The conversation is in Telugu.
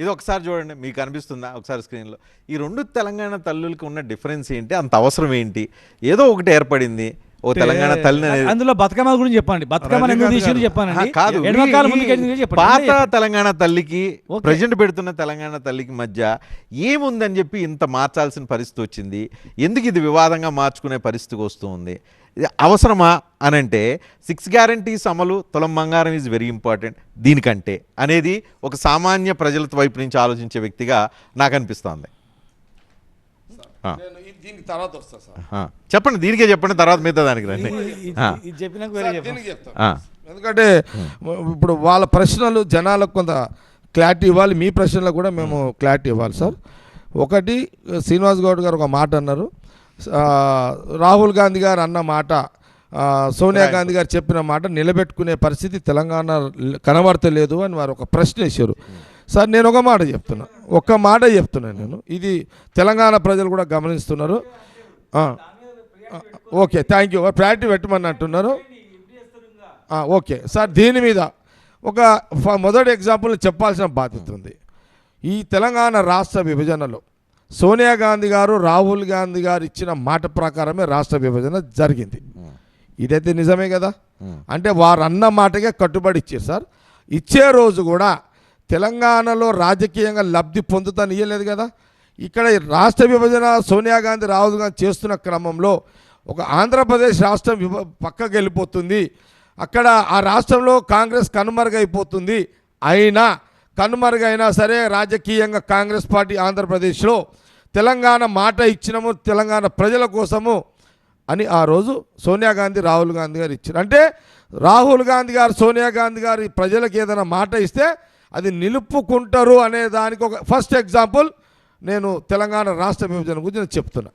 ఇది ఒకసారి చూడండి, మీకు అనిపిస్తుందా ఒకసారి స్క్రీన్లో? ఈ రెండు తెలంగాణ తల్లులకి ఉన్న డిఫరెన్స్ ఏంటి, అంత అవసరం ఏంటి? ఏదో ఒకటి ఏర్పడింది, ఓ తెలంగాణ తల్లి అందులో బతుకమ్మ గురించి చెప్పండి. బతుకమ్మ ఎందుకు తీసిరు చెప్పానండి. కాదు, పాత తెలంగాణ తల్లికి ప్రజెంట్ పెడుతున్న తెలంగాణ తల్లికి మధ్య ఏముందని చెప్పి ఇంత మార్చాల్సిన పరిస్థితి వచ్చింది? ఎందుకు ఇది వివాదంగా మార్చుకునే పరిస్థితికి వస్తూ ఉంది? ఇది అవసరమా అని అంటే 6 గ్యారంటీస్ అమలు, తులం బంగారం ఈజ్ వెరీ ఇంపార్టెంట్ దీనికంటే అనేది ఒక సామాన్య ప్రజల వైపు నుంచి ఆలోచించే వ్యక్తిగా నాకు అనిపిస్తుంది. చెప్పండి, దీనికే చెప్పండి, తర్వాత మిగతా దానికి రండి. ఎందుకంటే ఇప్పుడు వాళ్ళ ప్రశ్నలు జనాలకు కొంత క్లారిటీ ఇవ్వాలి, మీ ప్రశ్నలకు కూడా మేము క్లారిటీ ఇవ్వాలి సార్. ఒకటి, శ్రీనివాస్ గౌడ్ గారు ఒక మాట అన్నారు, రాహుల్ గాంధీ గారు అన్న మాట, సోనియా గాంధీ గారు చెప్పిన మాట నిలబెట్టుకునే పరిస్థితి తెలంగాణ కనబడతలేదు అని వారు ఒక ప్రశ్న వేశారు. సార్ నేను ఒక మాట చెప్తున్నాను నేను, ఇది తెలంగాణ ప్రజలు కూడా గమనిస్తున్నారు. Okay, thank you. ప్రయారిటీ పెట్టమని అంటున్నారు. ఓకే సార్, దీని మీద ఒక మొదటి ఎగ్జాంపుల్ చెప్పాల్సిన బాధ్యత ఉంది. ఈ తెలంగాణ రాష్ట్ర విభజనలో సోనియా గాంధీ గారు, రాహుల్ గాంధీ గారు ఇచ్చిన మాట ప్రకారమే రాష్ట్ర విభజన జరిగింది. ఇదైతే నిజమే కదా. అంటే వారు అన్న మాటకే కట్టుబడి ఇచ్చారు సార్. ఇచ్చే రోజు కూడా తెలంగాణలో రాజకీయంగా లబ్ధి పొందుతాను ఇయ్యలేదు కదా. ఇక్కడ రాష్ట్ర విభజన సోనియా గాంధీ, రాహుల్ గాంధీ చేస్తున్న క్రమంలో ఒక ఆంధ్రప్రదేశ్ రాష్ట్రం పక్కకి వెళ్ళిపోతుంది, అక్కడ ఆ రాష్ట్రంలో కాంగ్రెస్ కనుమరుగైపోతుంది. కనుమరుగైనా సరే రాజకీయంగా కాంగ్రెస్ పార్టీ ఆంధ్రప్రదేశ్లో తెలంగాణ మాట ఇచ్చినాము తెలంగాణ ప్రజల కోసము అని ఆ రోజు సోనియా గాంధీ, రాహుల్ గాంధీ గారు ఇచ్చారు. అంటే రాహుల్ గాంధీ గారు, సోనియా గాంధీ గారు ప్రజలకు ఏదైనా మాట ఇస్తే అది నిలుపుకుంటారు అనే దానికి ఒక ఫస్ట్ ఎగ్జాంపుల్ నేను తెలంగాణ రాష్ట్ర విభజన గురించి చెప్తున్నా.